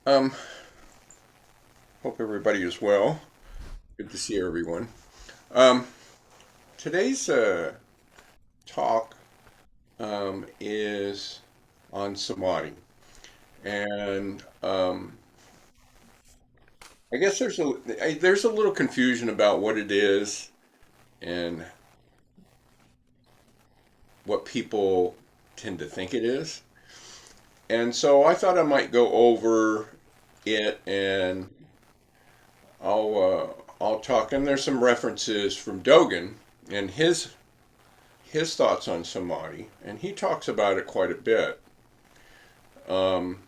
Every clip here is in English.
Um, Hope everybody is well. Good to see everyone. Um, Today's talk is on samadhi, and I guess there's a little confusion about what it is and what people tend to think it is. And so I thought I might go over it, and I'll talk. And there's some references from Dogen and his thoughts on samadhi, and he talks about it quite a bit. Um,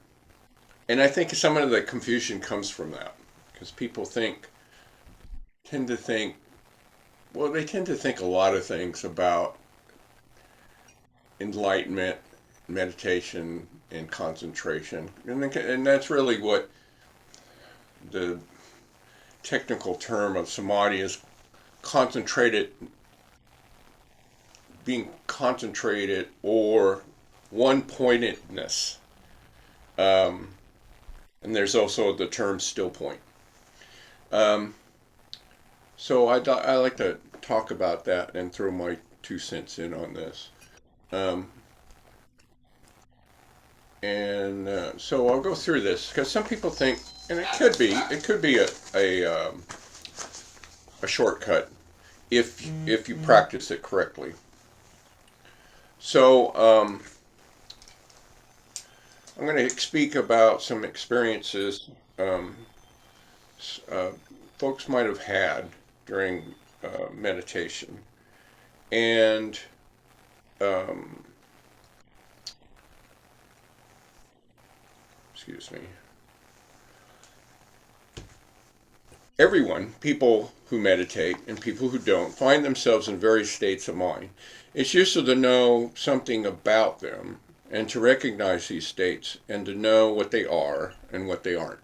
and I think some of the confusion comes from that because people tend to think, well, they tend to think a lot of things about enlightenment, meditation, and concentration, and that's really what the technical term of samadhi is: concentrated, being concentrated, or one pointedness. Um, and there's also the term still point. Um, I like to talk about that and throw my 2 cents in on this. Um, and so I'll go through this because some people think, and it could be a shortcut if you practice it correctly. So I'm going to speak about some experiences um, uh, folks might have had during meditation, and um, excuse me, everyone, people who meditate and people who don't, find themselves in various states of mind. It's useful to know something about them and to recognize these states and to know what they are and what they aren't.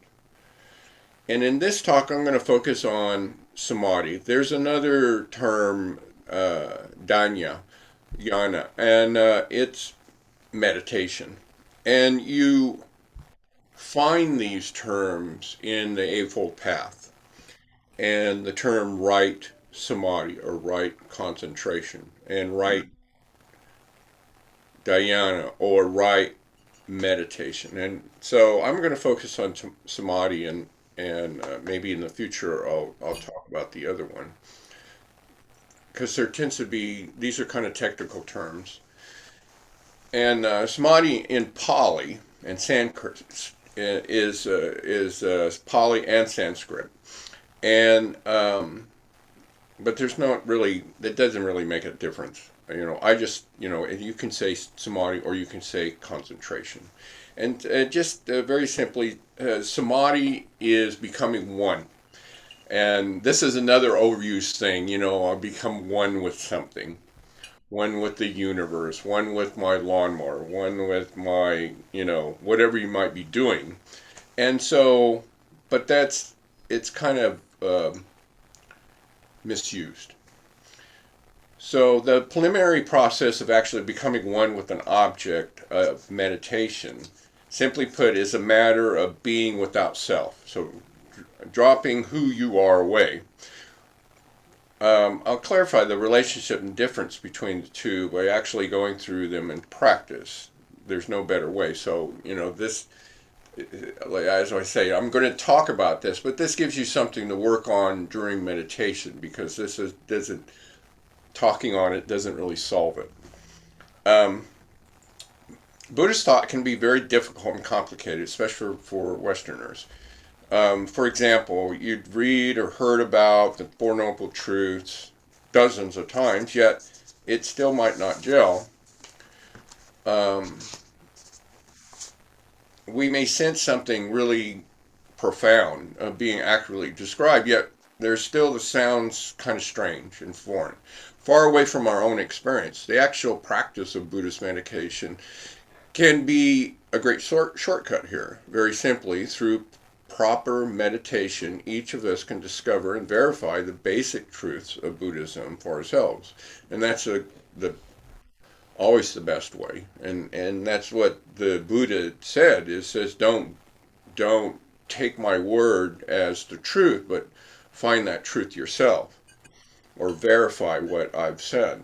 And in this talk, I'm going to focus on samadhi. There's another term, danya, yana, and it's meditation. And you find these terms in the Eightfold Path. And the term right samadhi or right concentration and right dhyana or right meditation. And so I'm going to focus on samadhi, and maybe in the future I'll talk about the other one because there tends to be, these are kind of technical terms. And samadhi in Pali and Sanskrit is Pali and Sanskrit, and but there's not really, that doesn't really make a difference. I just, you can say samadhi or you can say concentration. And just very simply, samadhi is becoming one. And this is another overused thing, I'll become one with something, one with the universe, one with my lawnmower, one with my, whatever you might be doing. And so, but it's kind of misused. So the preliminary process of actually becoming one with an object of meditation, simply put, is a matter of being without self. So dropping who you are away. I'll clarify the relationship and difference between the two by actually going through them in practice. There's no better way. So, this, as I say, I'm going to talk about this, but this gives you something to work on during meditation because doesn't, talking on it doesn't really solve it. Um, Buddhist thought can be very difficult and complicated, especially for Westerners. For example, you'd read or heard about the Four Noble Truths dozens of times, yet it still might not gel. Um, we may sense something really profound being accurately described, yet there's still the sounds kind of strange and foreign, far away from our own experience. The actual practice of Buddhist meditation can be a great shortcut here. Very simply, through proper meditation, each of us can discover and verify the basic truths of Buddhism for ourselves. And that's the always the best way. And that's what the Buddha said, is says don't take my word as the truth, but find that truth yourself or verify what I've said.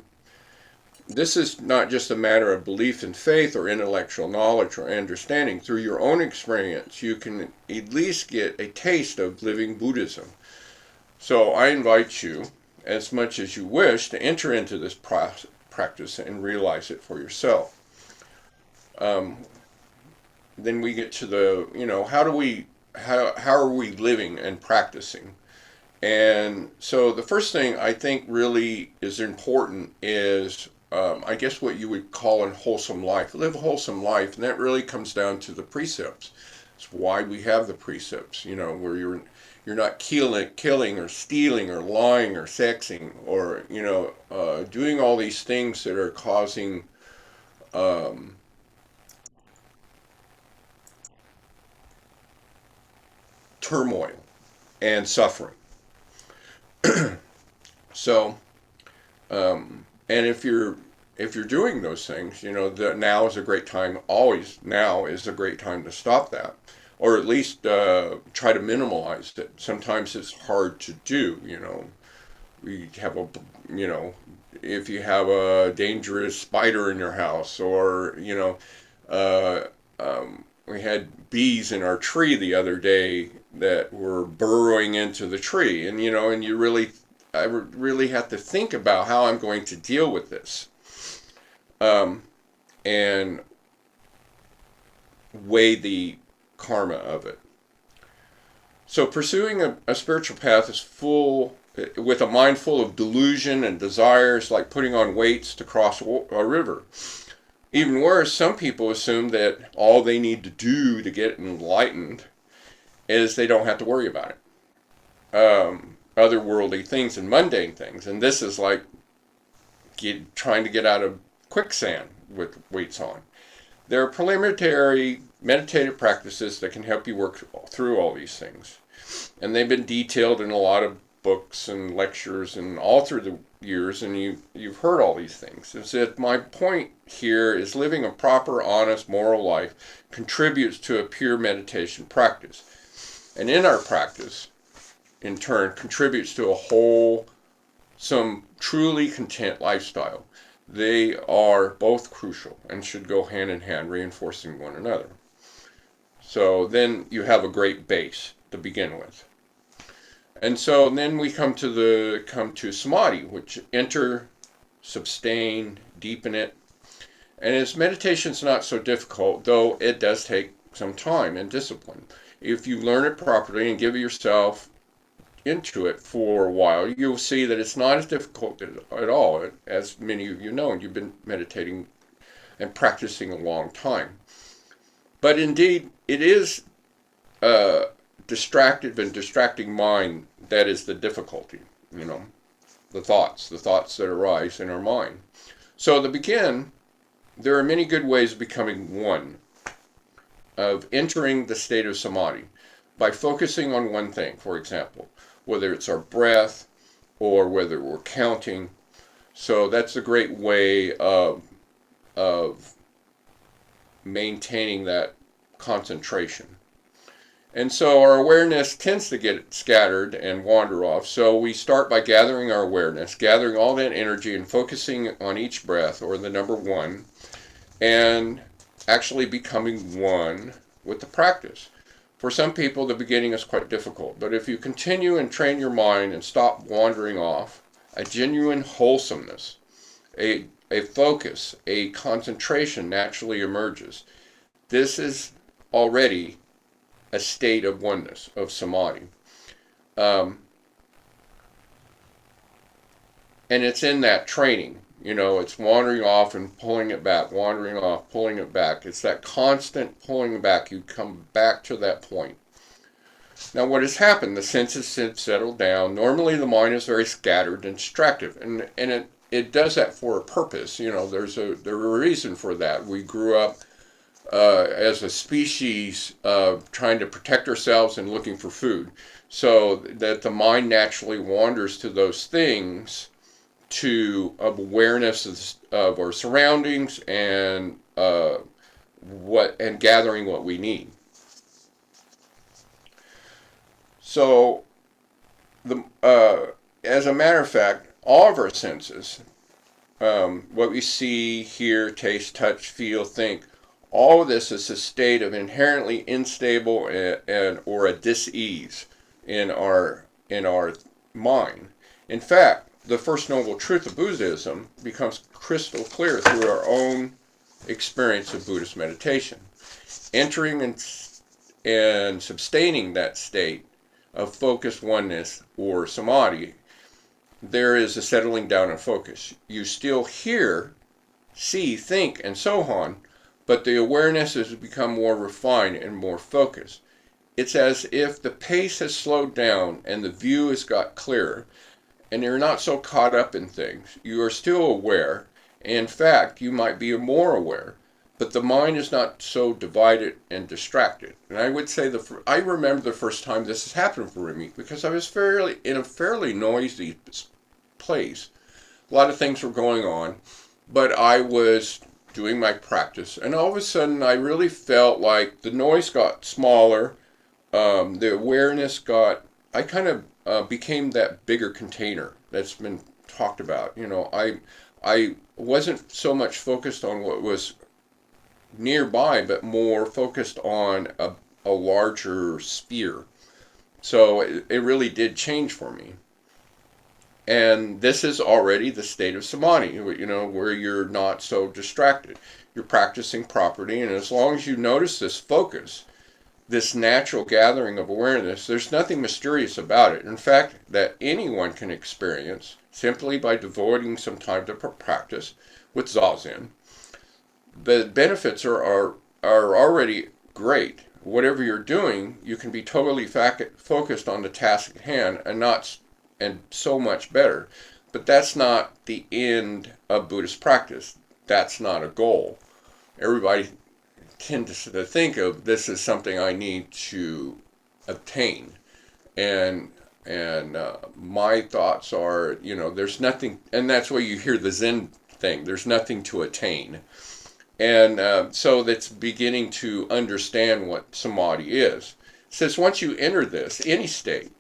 This is not just a matter of belief in faith or intellectual knowledge or understanding. Through your own experience, you can at least get a taste of living Buddhism. So I invite you, as much as you wish, to enter into this practice and realize it for yourself. Um, then we get to the, how are we living and practicing? And so the first thing I think really is important is, I guess, what you would call a wholesome life. Live a wholesome life, and that really comes down to the precepts. It's why we have the precepts, where you're not killing or stealing or lying or sexing or doing all these things that are causing um, turmoil and suffering. So, and if you're doing those things, that now is a great time. Always now is a great time to stop that, or at least try to minimize it. Sometimes it's hard to do. We have if you have a dangerous spider in your house, or uh, we had bees in our tree the other day that were burrowing into the tree, and I really have to think about how I'm going to deal with this, um, and weigh the karma of it. So pursuing a spiritual path is full with a mind full of delusion and desires, like putting on weights to cross a river. Even worse, some people assume that all they need to do to get enlightened is they don't have to worry about it. Otherworldly things and mundane things. And this is like trying to get out of quicksand with weights on. There are preliminary meditative practices that can help you work through all these things. And they've been detailed in a lot of books and lectures and all through the years, and you've heard all these things. Is that my point here is living a proper, honest, moral life contributes to a pure meditation practice. And in our practice, in turn, contributes to a whole, some truly content lifestyle. They are both crucial and should go hand in hand, reinforcing one another. So then you have a great base to begin with. And so then we come to samadhi, which enter, sustain, deepen it. And its meditation's not so difficult, though it does take some time and discipline. If you learn it properly and give yourself into it for a while, you'll see that it's not as difficult at all, as many of you know, and you've been meditating and practicing a long time. But indeed, it is distracting mind that is the difficulty, the thoughts that arise in our mind. So to begin, there are many good ways of becoming one, of entering the state of samadhi, by focusing on one thing, for example, whether it's our breath or whether we're counting. So that's a great way of maintaining that concentration. And so our awareness tends to get scattered and wander off. So we start by gathering our awareness, gathering all that energy and focusing on each breath, or the number one, and actually becoming one with the practice. For some people, the beginning is quite difficult, but if you continue and train your mind and stop wandering off, a genuine wholesomeness, a focus, a concentration naturally emerges. This is already a state of oneness, of samadhi. And it's in that training. It's wandering off and pulling it back, wandering off, pulling it back. It's that constant pulling back. You come back to that point. Now, what has happened? The senses have settled down. Normally, the mind is very scattered and distracted, and it does that for a purpose. There's a reason for that. We grew up as a species trying to protect ourselves and looking for food, so that the mind naturally wanders to those things, to awareness of our surroundings and gathering what we need. So, as a matter of fact, all of our senses, what we see, hear, taste, touch, feel, think, all of this is a state of inherently unstable and or a dis-ease in our mind. In fact, the first noble truth of Buddhism becomes crystal clear through our own experience of Buddhist meditation. Entering and sustaining that state of focused oneness or samadhi, there is a settling down of focus. You still hear, see, think, and so on, but the awareness has become more refined and more focused. It's as if the pace has slowed down and the view has got clearer, and you're not so caught up in things. You are still aware. In fact, you might be more aware, but the mind is not so divided and distracted. And I would say I remember the first time this has happened for me because I was in a fairly noisy place. A lot of things were going on, but I was doing my practice, and all of a sudden I really felt like the noise got smaller. The awareness I kind of became that bigger container that's been talked about. I wasn't so much focused on what was nearby, but more focused on a larger sphere. So it really did change for me. And this is already the state of samadhi, where you're not so distracted. You're practicing properly, and as long as you notice this focus, this natural gathering of awareness, there's nothing mysterious about it. In fact, that anyone can experience simply by devoting some time to practice with zazen. The benefits are already great. Whatever you're doing, you can be totally focused on the task at hand and so much better. But that's not the end of Buddhist practice. That's not a goal. Everybody tends to think of this as something I need to obtain. And my thoughts are, there's nothing, and that's why you hear the Zen thing, there's nothing to attain. And so that's beginning to understand what samadhi is. It says once you enter this, any state,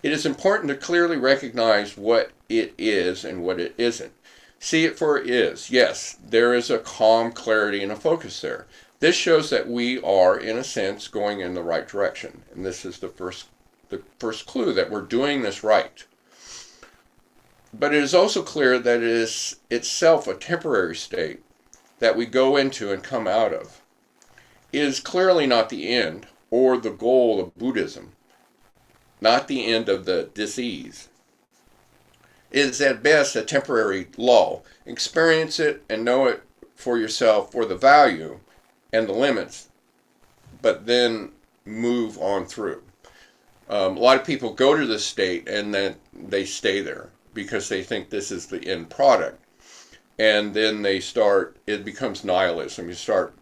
it is important to clearly recognize what it is and what it isn't. See it for it is. Yes, there is a calm clarity and a focus there. This shows that we are, in a sense, going in the right direction. And this is the first clue that we're doing this right. But it is also clear that it is itself a temporary state that we go into and come out of. It is clearly not the end or the goal of Buddhism, not the end of the disease. It is at best a temporary lull. Experience it and know it for yourself for the value and the limits, but then move on through. A lot of people go to this state and then they stay there because they think this is the end product. And then it becomes nihilism. You start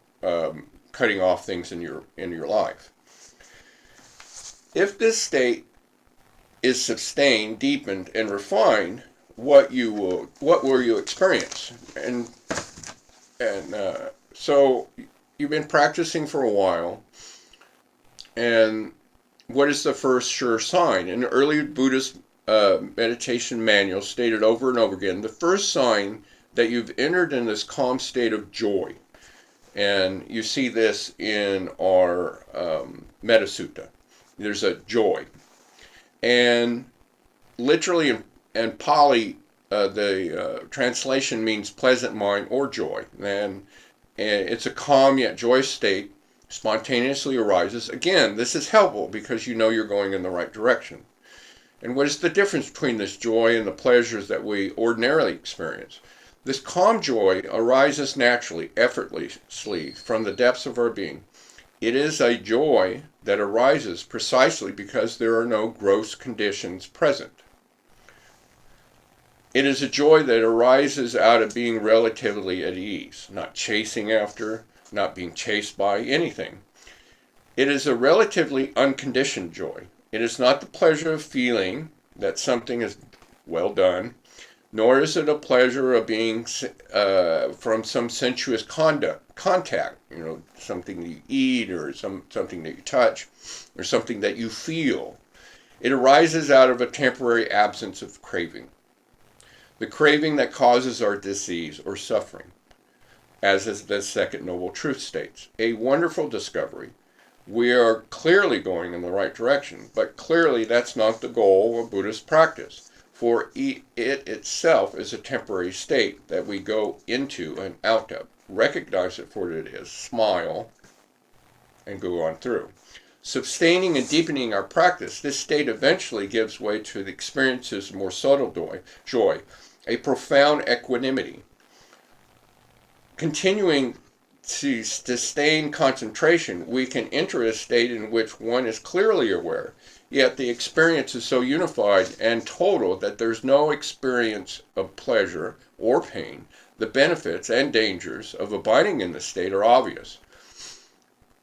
cutting off things in your life. If this state is sustained, deepened, and refined, what will you experience? And so you've been practicing for a while, and what is the first sure sign? In the early Buddhist meditation manual stated over and over again, the first sign that you've entered in this calm state of joy. And you see this in our Metta Sutta. There's a joy. And literally in Pali, the translation means pleasant mind or joy. And it's a calm yet joyous state, spontaneously arises. Again, this is helpful because you know you're going in the right direction. And what is the difference between this joy and the pleasures that we ordinarily experience? This calm joy arises naturally, effortlessly, from the depths of our being. It is a joy that arises precisely because there are no gross conditions present. It is a joy that arises out of being relatively at ease, not chasing after, not being chased by anything. It is a relatively unconditioned joy. It is not the pleasure of feeling that something is well done, nor is it a pleasure of being from some sensuous contact, something that you eat or something that you touch or something that you feel. It arises out of a temporary absence of craving, the craving that causes our disease or suffering, as is the second noble truth states. A wonderful discovery. We are clearly going in the right direction, but clearly that's not the goal of Buddhist practice, for it itself is a temporary state that we go into and out of. Recognize it for what it is, smile, and go on through. Sustaining and deepening our practice, this state eventually gives way to the experiences of more subtle joy, a profound equanimity. Continuing to sustain concentration, we can enter a state in which one is clearly aware, yet the experience is so unified and total that there's no experience of pleasure or pain. The benefits and dangers of abiding in this state are obvious.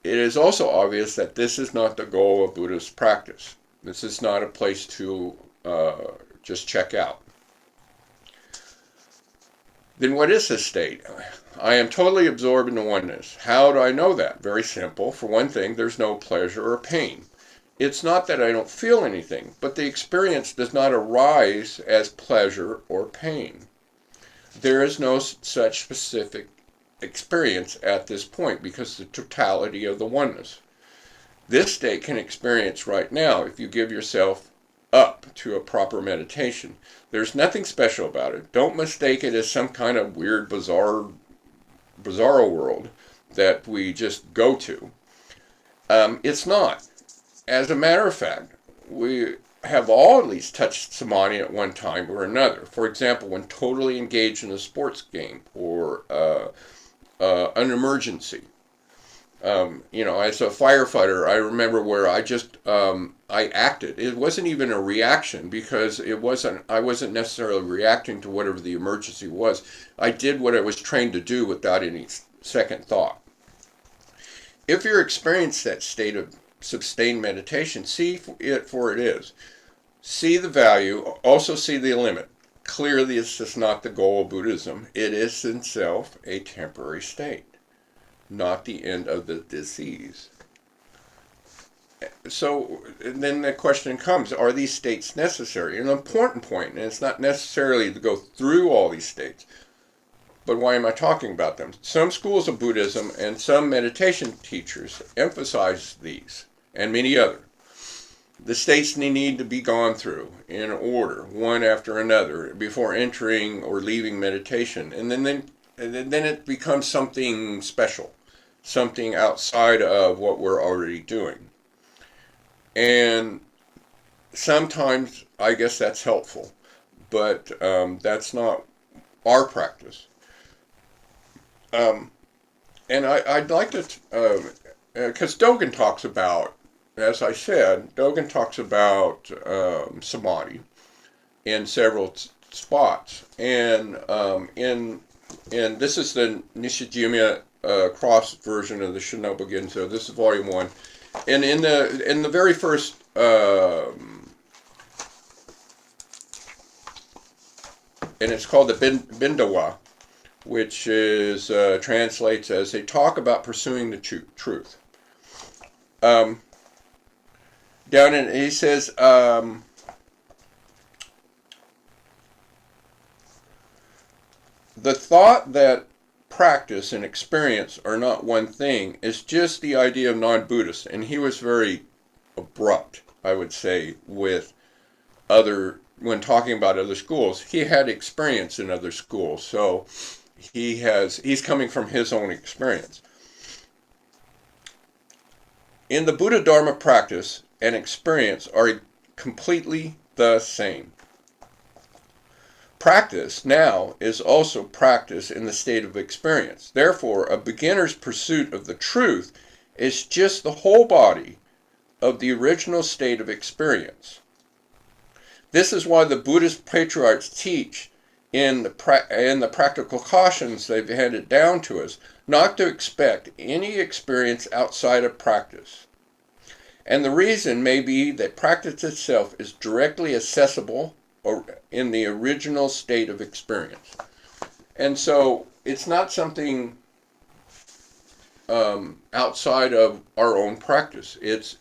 It is also obvious that this is not the goal of Buddhist practice. This is not a place to just check out. Then what is this state? I am totally absorbed in the oneness. How do I know that? Very simple. For one thing, there's no pleasure or pain. It's not that I don't feel anything, but the experience does not arise as pleasure or pain. There is no such specific experience at this point because the totality of the oneness. This state can experience right now if you give yourself up to a proper meditation. There's nothing special about it. Don't mistake it as some kind of weird, bizarro world that we just go to. It's not. As a matter of fact, we have all at least touched samadhi at one time or another. For example, when totally engaged in a sports game or an emergency. As a firefighter, I remember where I acted. It wasn't even a reaction because I wasn't necessarily reacting to whatever the emergency was. I did what I was trained to do without any second thought. If you're experiencing that state of sustained meditation, see it for it is. See the value, also see the limit. Clearly, this is not the goal of Buddhism. It is in itself a temporary state, not the end of the disease. So then the question comes, are these states necessary? An important point, and it's not necessarily to go through all these states, but why am I talking about them? Some schools of Buddhism and some meditation teachers emphasize these, and many others. The states need to be gone through in order, one after another, before entering or leaving meditation. And then it becomes something special, something outside of what we're already doing. And sometimes I guess that's helpful, but that's not our practice. And I'd like to, because Dogen talks about, as I said, Dogen talks about samadhi in several spots, and this is the Nishijima cross version of the Shinobu Ginzo. This is volume 1, and in the very first and it's called the Bindawa, which is translates as a talk about pursuing the truth. Down in, he says, the thought that practice and experience are not one thing is just the idea of non-Buddhists. And he was very abrupt, I would say, with when talking about other schools. He had experience in other schools, so he's coming from his own experience. In the Buddha Dharma practice and experience are completely the same. Practice now is also practice in the state of experience. Therefore, a beginner's pursuit of the truth is just the whole body of the original state of experience. This is why the Buddhist patriarchs teach in the practical cautions they've handed down to us not to expect any experience outside of practice. And the reason may be that practice itself is directly accessible or in the original state of experience. And so it's not something outside of our own practice. It's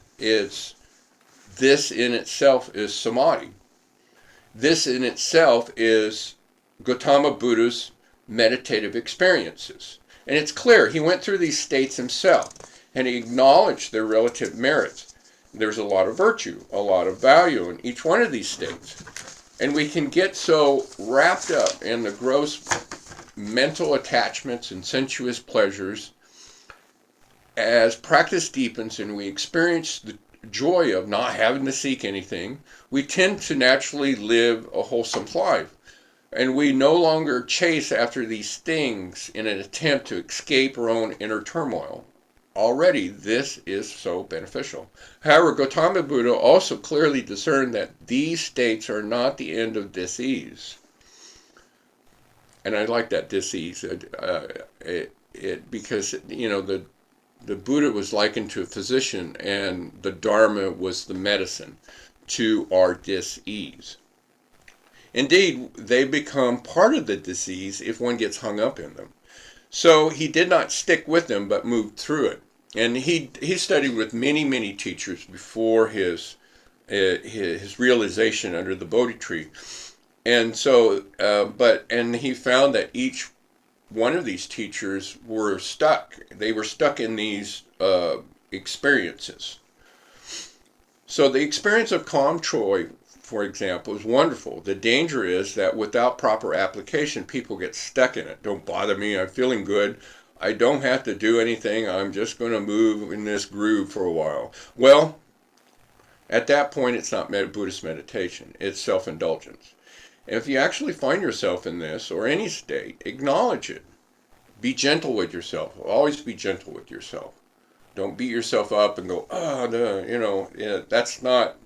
This in itself is samadhi. This in itself is Gautama Buddha's meditative experiences. And it's clear he went through these states himself, and he acknowledged their relative merits. There's a lot of virtue, a lot of value in each one of these states. And we can get so wrapped up in the gross mental attachments and sensuous pleasures as practice deepens and we experience the joy of not having to seek anything, we tend to naturally live a wholesome life. And we no longer chase after these things in an attempt to escape our own inner turmoil. Already, this is so beneficial. However, Gautama Buddha also clearly discerned that these states are not the end of dis-ease. And I like that dis-ease, because, you know, the Buddha was likened to a physician, and the Dharma was the medicine to our dis-ease. Indeed, they become part of the disease if one gets hung up in them. So he did not stick with them, but moved through it. And he studied with many, many teachers before his realization under the Bodhi tree. And so, and he found that each one of these teachers were stuck. They were stuck in these experiences. So the experience of calm Troy, for example, is wonderful. The danger is that without proper application, people get stuck in it. Don't bother me. I'm feeling good. I don't have to do anything. I'm just going to move in this groove for a while. Well, at that point, it's not Buddhist meditation. It's self-indulgence. If you actually find yourself in this or any state, acknowledge it. Be gentle with yourself. Always be gentle with yourself. Don't beat yourself up and go, that's not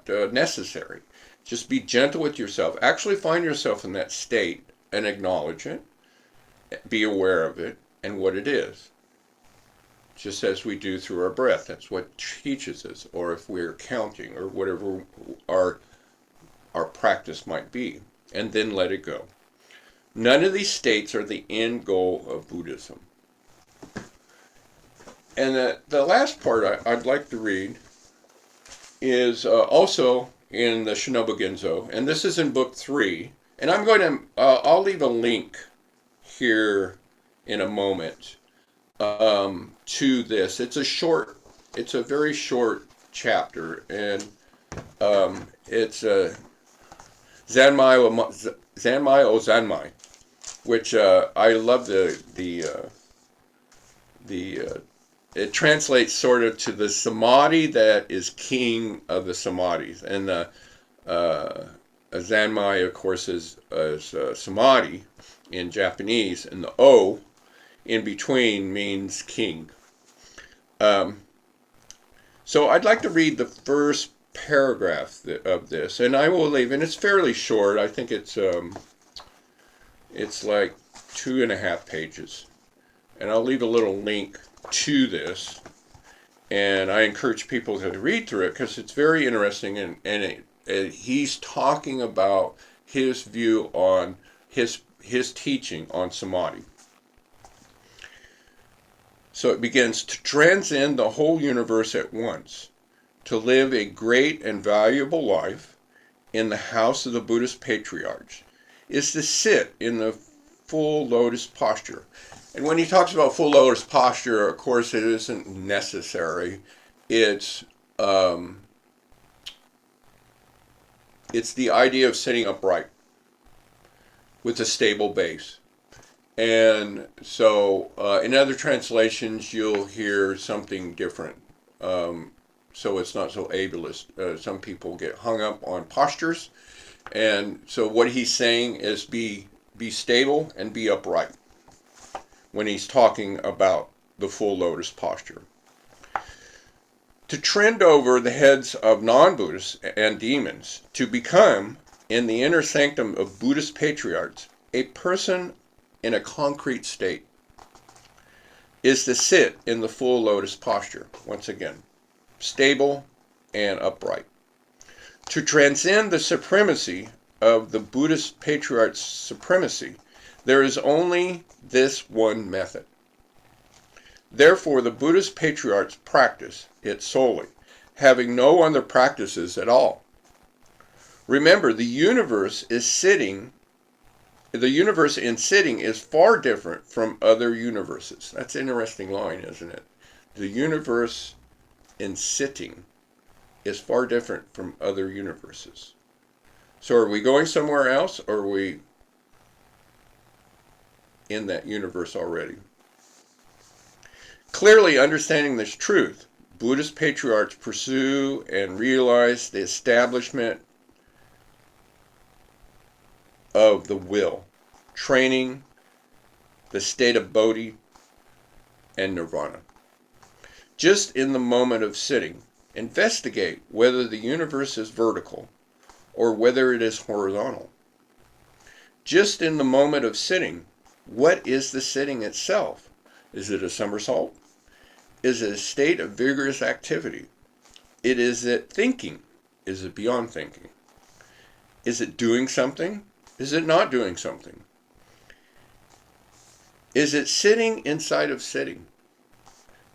necessary. Just be gentle with yourself. Actually find yourself in that state and acknowledge it. Be aware of it and what it is. Just as we do through our breath. That's what teaches us. Or if we're counting or whatever our practice might be. And then let it go. None of these states are the end goal of Buddhism. And the last part I'd like to read is also in the Shinobu Genzo, and this is in book 3. And I'm going to, I'll leave a link here in a moment to this. It's a very short chapter, and it's Zanmai o Zanmai, which I love it translates sort of to the samadhi that is king of the samadhis. And Zanmai, of course, is samadhi in Japanese, and the O in between means king. So I'd like to read the first paragraph of this, and I will leave, and it's fairly short. I think it's like 2.5 pages, and I'll leave a little link to this, and I encourage people to read through it because it's very interesting, and he's talking about his view on his teaching on samadhi. So it begins: to transcend the whole universe at once, to live a great and valuable life in the house of the Buddhist patriarchs, is to sit in the full lotus posture. And when he talks about full lotus posture, of course, it isn't necessary. It's the idea of sitting upright with a stable base. And so in other translations, you'll hear something different. So it's not so ableist. Some people get hung up on postures. And so what he's saying is be stable and be upright when he's talking about the full lotus posture. To trend over the heads of non-Buddhists and demons, to become, in the inner sanctum of Buddhist patriarchs, a person in a concrete state, is to sit in the full lotus posture, once again, stable and upright. To transcend the supremacy of the Buddhist patriarch's supremacy, there is only this one method. Therefore, the Buddhist patriarchs practice it solely. having no other practices at all. Remember, the universe in sitting is far different from other universes. That's an interesting line, isn't it? The universe in sitting is far different from other universes. So are we going somewhere else, or are we in that universe already? Clearly understanding this truth, Buddhist patriarchs pursue and realize the establishment of the will, training, the state of Bodhi, and nirvana. Just in the moment of sitting, investigate whether the universe is vertical or whether it is horizontal. Just in the moment of sitting, what is the sitting itself? Is it a somersault? Is it a state of vigorous activity? Is it thinking? Is it beyond thinking? Is it doing something? Is it not doing something? Is it sitting inside of sitting?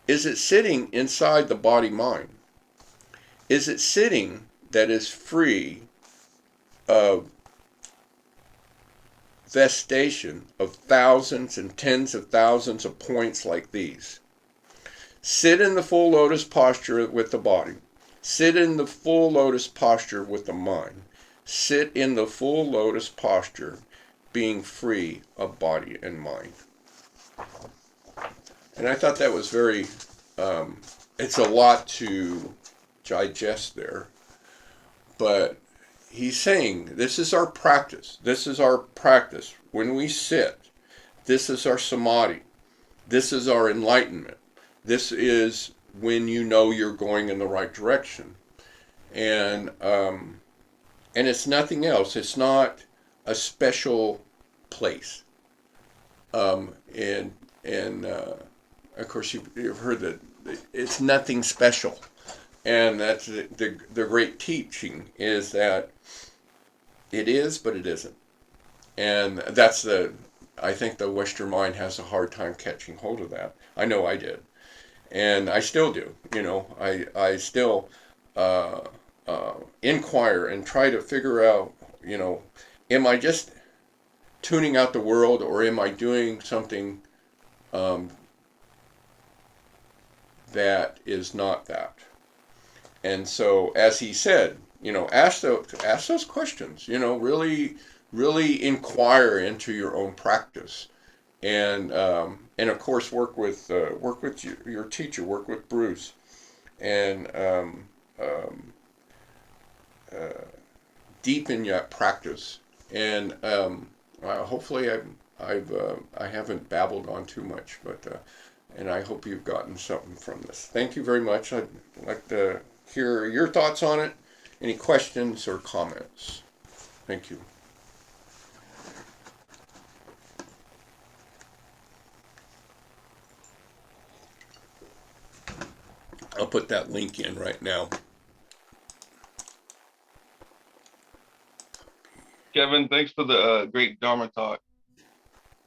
Is it sitting inside the body-mind? Is it sitting that is free of vestation of thousands and tens of thousands of points like these? Sit in the full lotus posture with the body. Sit in the full lotus posture with the mind. Sit in the full lotus posture, being free of body and mind. And I thought that was very, it's a lot to digest there. But he's saying, this is our practice. This is our practice. When we sit, this is our samadhi. This is our enlightenment. This is when you know you're going in the right direction. And it's nothing else. It's not a special place. And of course, you've heard that it's nothing special. And that's the great teaching, is that it is, but it isn't. And that's I think the Western mind has a hard time catching hold of that. I know I did. And I still do. I still inquire and try to figure out, am I just tuning out the world, or am I doing something that is not that? And so, as he said, ask those questions. Really inquire into your own practice, and of course work with your teacher, work with Bruce, and deepen that practice. And hopefully I haven't babbled on too much, but and I hope you've gotten something from this. Thank you very much. I'd like to hear your thoughts on it. Any questions or comments? Thank you. I'll put that link in right now. Kevin, thanks for the great Dharma talk.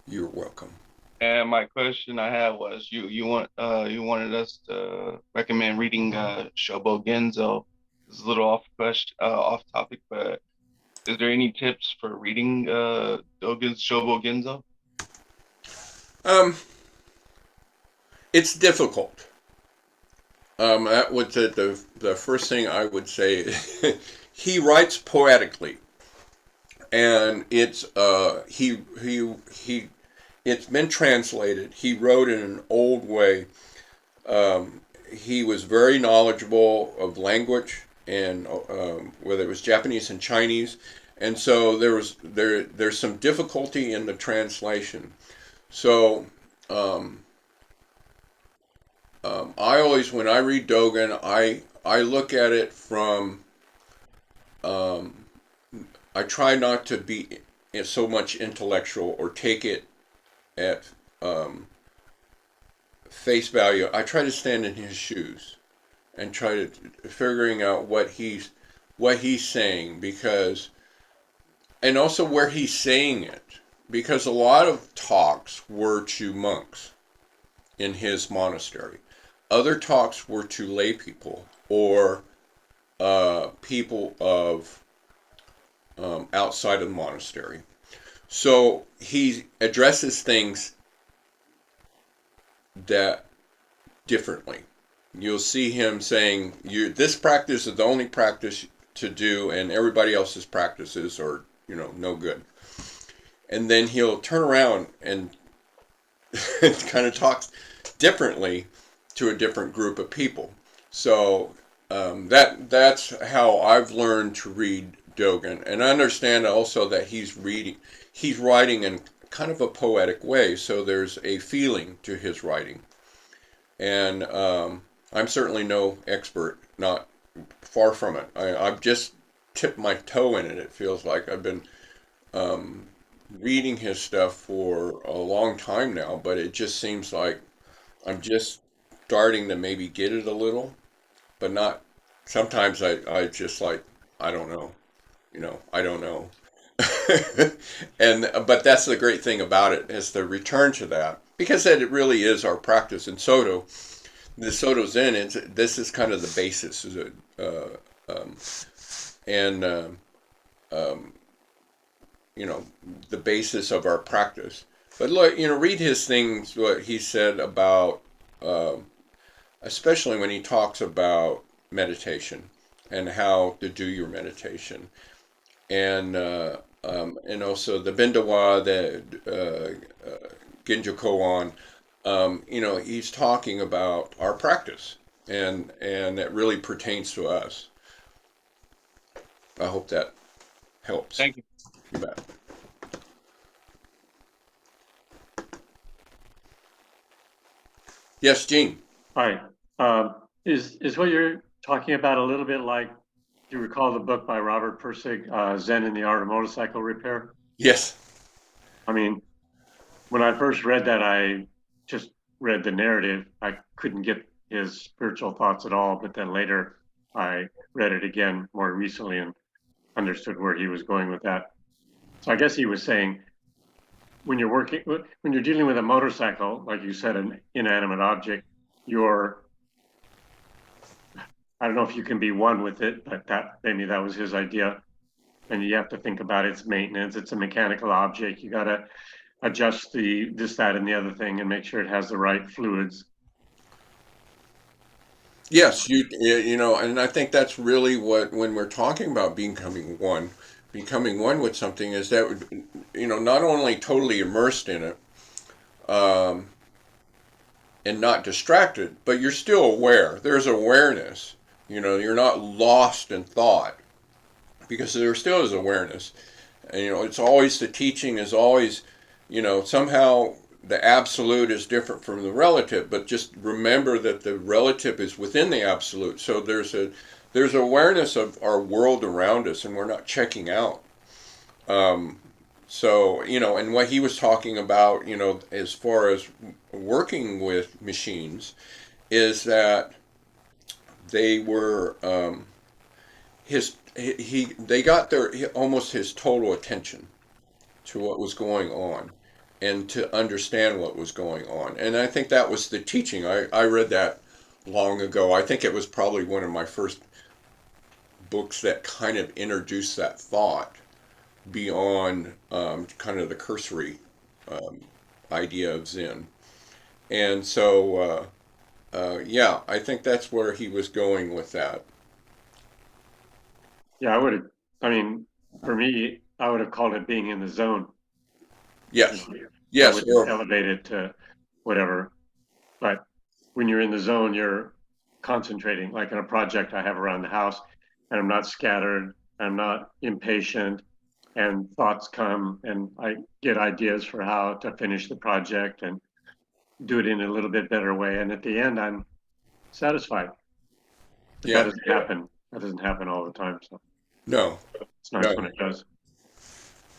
You're welcome. And my question I had was, you wanted us to recommend reading Shobo Genzo. It's a little off topic, but is there any tips for reading Dogen's Shobo Genzo? It's difficult. That would the first thing I would say. He writes poetically, and it's it's been translated. He wrote in an old way. He was very knowledgeable of language, and whether it was Japanese and Chinese, and so there's some difficulty in the translation. So I always, when I read Dogen, I look at it from, I try not to be so much intellectual or take it at face value. I try to stand in his shoes and try to figuring out what he's saying, because, and also where he's saying it, because a lot of talks were to monks in his monastery. Other talks were to lay people or people of outside of the monastery. So he addresses things that differently. You'll see him saying, "You this practice is the only practice to do, and everybody else's practices are no good." And then he'll turn around and kind of talk differently to a different group of people. So that's how I've learned to read Dogen, and I understand also that he's writing in kind of a poetic way. So there's a feeling to his writing, and I'm certainly no expert, not far from it. I've just tipped my toe in it. It feels like I've been um, reading his stuff for a long time now, but it just seems like I'm just starting to maybe get it a little, but not. Sometimes I just like, I don't know, I don't know. And but that's the great thing about it is the return to that because that it really is our practice in Soto. The Soto Zen, this is kind of the basis, um, and um, the basis of our practice. But look, read his things, what he said about, um, especially when he talks about meditation and how to do your meditation, and also the Bindawa, the Ginjo Koan. He's talking about our practice, and that really pertains to us. I hope that helps. Thank you. You bet. Yes, Gene. Hi. Is what you're talking about a little bit like, do you recall the book by Robert Pirsig, Zen and the Art of Motorcycle Repair? Yes. I mean, when I first read that, I just read the narrative. I couldn't get his spiritual thoughts at all, but then later I read it again more recently and understood where he was going with that. So I guess he was saying when you're dealing with a motorcycle, like you said, an inanimate object, you're I don't know if you can be one with it, but maybe that was his idea. And you have to think about its maintenance. It's a mechanical object. You got to adjust the this, that, and the other thing, and make sure it has the right fluids. Yes, and I think that's really what when we're talking about becoming one with something is that not only totally immersed in it, um, and not distracted, but you're still aware. There's awareness. You're not lost in thought because there still is awareness. And it's always the teaching is always, somehow the absolute is different from the relative, but just remember that the relative is within the absolute. So there's awareness of our world around us, and we're not checking out. Um, so and what he was talking about, as far as working with machines, is that they were his he they got their almost his total attention to what was going on and to understand what was going on. And I think that was the teaching. I read that long ago. I think it was probably one of my first books that kind of introduced that thought beyond kind of the cursory um, idea of Zen. And so, yeah, I think that's where he was going with that. Yeah, I would have. I mean, for me, I would have called it being in the zone. You Yes, know, I yes, wouldn't elevate it to whatever. But when you're in the zone, you're concentrating. Like in a project I have around the house, and I'm not scattered. I'm not impatient, and thoughts come, and I get ideas for how to finish the project and do it in a little bit better way. And at the end, I'm satisfied. But that yeah, doesn't happen. That doesn't happen all the time. So no, it's nice no. when it does.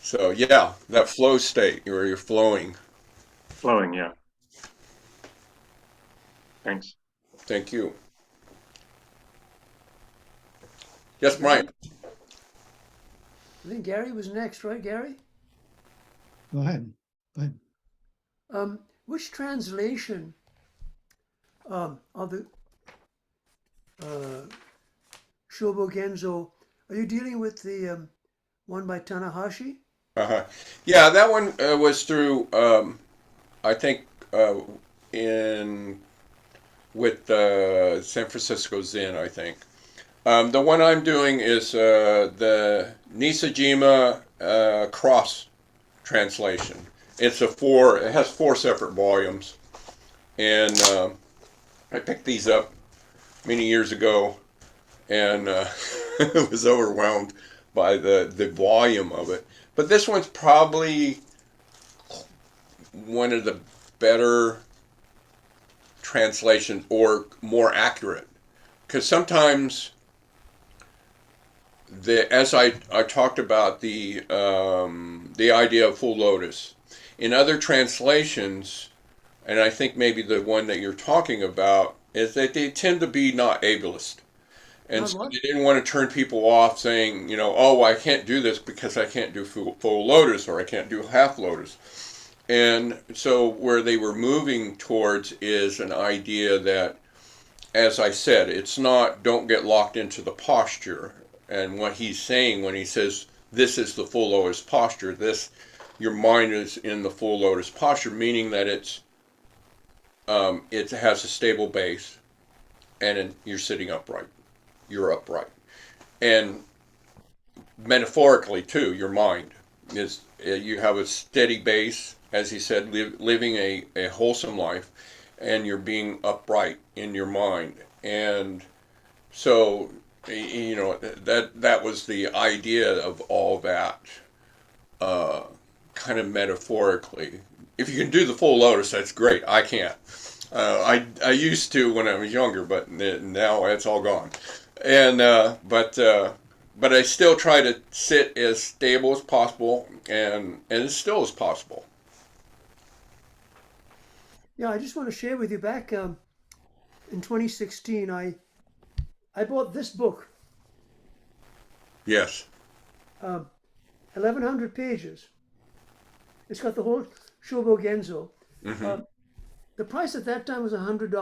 So yeah, that flow state where you're flowing. Flowing, yeah. Thanks. Thank you. Yes, Brian. Gary, I think Gary was next, right, Gary? Go ahead. Go ahead. Which translation of the Shobo Genzo. Are you dealing with the one by Tanahashi? Uh-huh. Yeah, that one was through, I think, in with San Francisco Zen, I think. The one I'm doing is the Nisajima Cross translation. It has four separate volumes, and I picked these up many years ago, and was overwhelmed by the volume of it. But this one's probably one of the better translations, or more accurate, because sometimes as I talked about the idea of full lotus in other translations, and I think maybe the one that you're talking about is that they tend to be not ableist. And Not so what? they didn't want to turn people off saying, oh, I can't do this because I can't do full lotus, or I can't do half lotus. And so where they were moving towards is an idea that, as I said, it's not don't get locked into the posture. And what he's saying when he says this is the full lotus posture, your mind is in the full lotus posture, meaning that it has a stable base, and you're sitting upright. You're upright. And metaphorically too, your mind is you have a steady base, as he said, living a wholesome life, and you're being upright in your mind. And so that was the idea of all that, kind of metaphorically. If you can do the full lotus, that's great. I can't. I used to when I was younger, but now it's all gone. And but I still try to sit as stable as possible, and as still as possible. Yeah, I just want to share with you back in 2016, I bought this book, Yes. 1,100 pages. It's got the whole Shobo Genzo. Hmm. The price at that time was $100.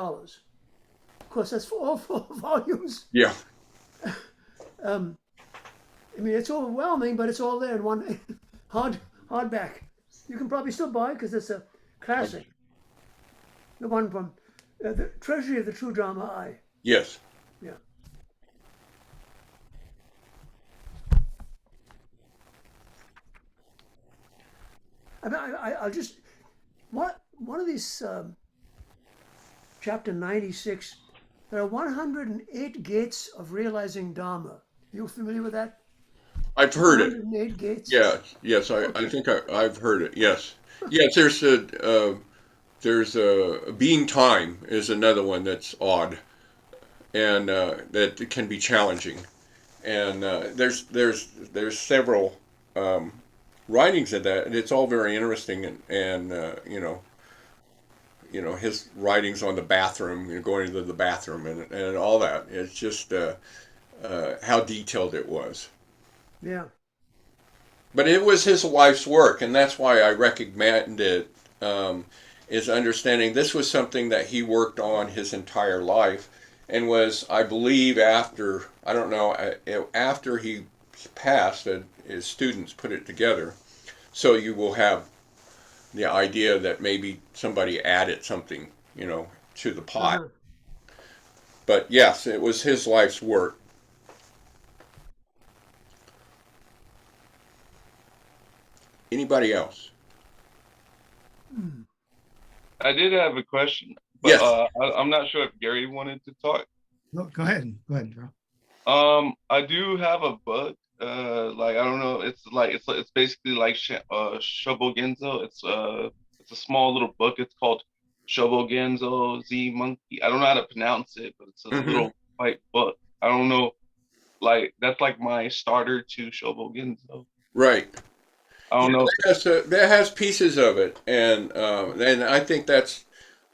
Of course, that's for all four volumes. Yeah. I mean, it's overwhelming, but it's all there in one hardback. You can probably still buy it because it's a classic. The one from the Treasury of the True Dharma Eye. Yes. Yeah. I mean, I'll just one of these chapter 96. There are 108 gates of realizing Dharma. You familiar with that? I've heard it. 108 gates. Yeah. Yes. I Okay. think I've heard it. Yes. Yes. There's a being time is another one that's odd, and that can be challenging. And there's several writings of that, and it's all very interesting. And his writings on the bathroom, going into the bathroom, and all that. It's just how detailed it was. Yeah. But it was his life's work, and that's why I recommend it. Is understanding this was something that he worked on his entire life, and was, I believe, I don't know, after he passed, his students put it together. So you will have the idea that maybe somebody added something, to the pot. Uh-huh. But yes, it was his life's work. Anybody else? I did have a question, but Yes. I'm not sure if Gary wanted to talk. No, go ahead. Go ahead, Joe. I do have a book. Like I don't know. It's basically like Shobogenzo. It's a small little book. It's called Shobogenzo Z Monkey. I don't know how to pronounce it, but it's a Hmm. little white book. I don't know. Like that's like my starter to Shobogenzo. Right. I Yeah, don't know. that has pieces of it, and I think that's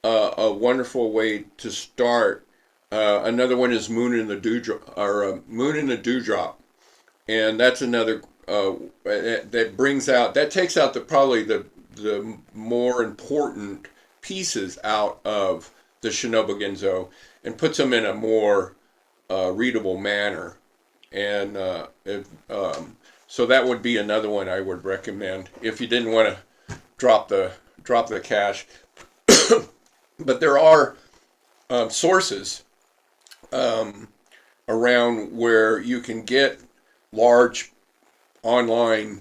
a wonderful way to start. Another one is Moon in the Dewdrop, or Moon in the Dewdrop, and that's another that takes out probably the more important pieces out of the Shinobu Genzo and puts them in a more readable manner. And so that would be another one I would recommend if you didn't want to drop the cash. But there are sources around where you can get large online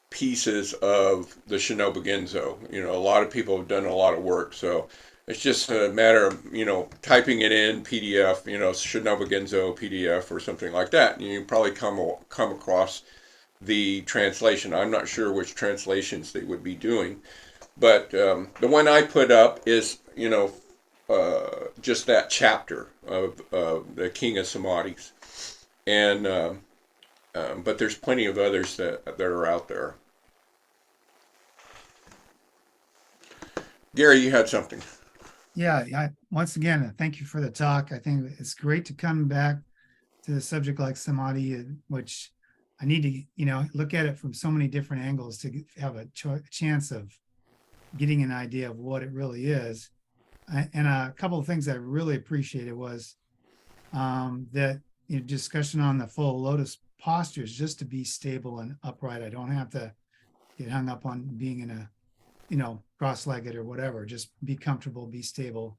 pieces of the Shinobu Genzo. You know, a lot of people have done a lot of work, so it's just a matter of typing it in PDF. You know, Shinobu Genzo PDF or something like that, and you probably come across the translation. I'm not sure which translations they would be doing, but the one I put up is just that chapter of the King of Samadhis, and but there's plenty of others that are out there. Gary, you had something. Yeah, once again, thank you for the talk. I think it's great to come back to the subject like samadhi, which I need to, look at it from so many different angles to have a chance of getting an idea of what it really is. And a couple of things I really appreciated was that discussion on the full lotus postures, just to be stable and upright. I don't have to get hung up on being in a cross-legged or whatever. Just be comfortable, be stable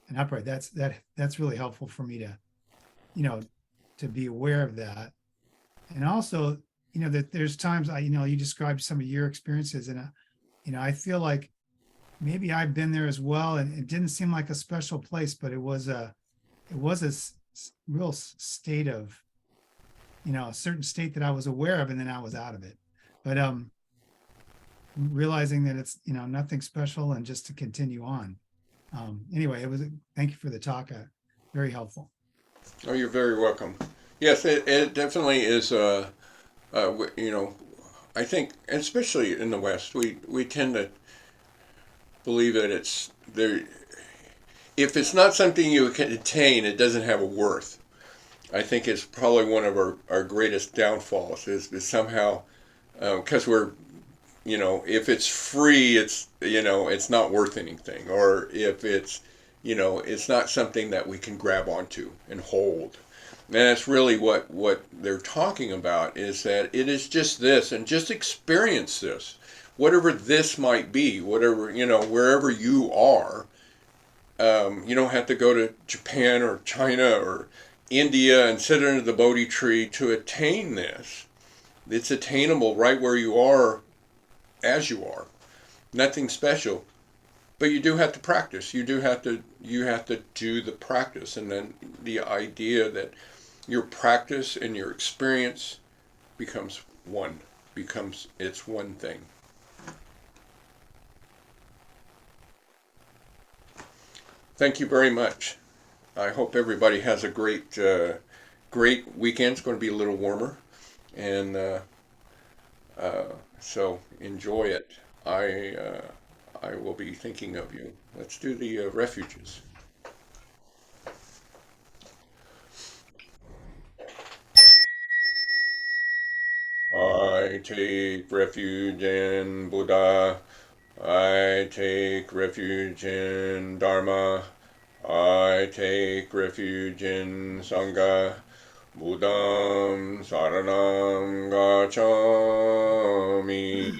and upright. That's really helpful for me to be aware of that. And also, that there's times you described some of your experiences, and I feel like maybe I've been there as well, and it didn't seem like a special place, but it was a real state of, a certain state that I was aware of, and then I was out of it. But realizing that it's nothing special, and just to continue on. Anyway, thank you for the talk. Very helpful. Oh, you're very welcome. Yes, it definitely is. I think, especially in the West, we tend to believe that it's there. If it's not something you can attain, it doesn't have a worth. I think it's probably one of our greatest downfalls is somehow because if it's free, it's not worth anything, or if it's not something that we can grab onto and hold. And that's really what they're talking about, is that it is just this, and just experience this, whatever this might be, whatever wherever you are. You don't have to go to Japan or China or India and sit under the Bodhi tree to attain this. It's attainable right where you are, as you are. Nothing special, but you do have to practice. You have to do the practice, and then the idea that your practice and your experience becomes it's one thing. Thank you very much. I hope everybody has a great weekend. It's going to be a little warmer, and so enjoy it. I will be thinking of you. Let's do the refuges. I take refuge in Buddha. I take refuge in Dharma. I take refuge in Sangha. Buddham saranam gacchami.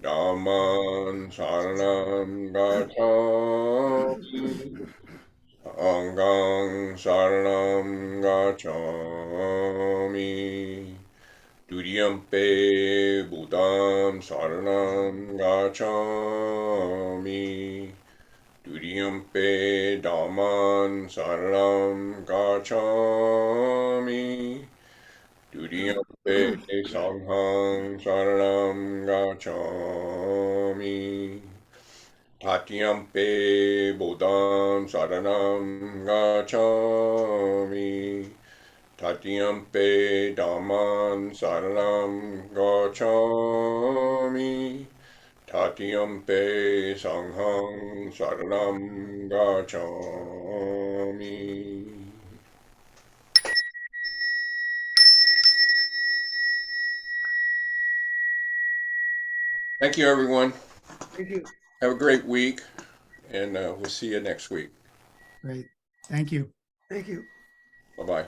Dhamman saranam gacchami. Sangham saranam gacchami. Dudiyampe Buddham saranam gacchami. Dudiyampe Dhamman saranam gacchami. Dudiyampe Sangham saranam gacchami. Tatyampe Buddham saranam gacchami. Tatyampe Dhamman saranam gacchami. Tatyampe Sangham saranam gacchami. Thank you, everyone. Thank you. Have a great week, and we'll see you next week. Great. Thank you. Thank you. Bye-bye.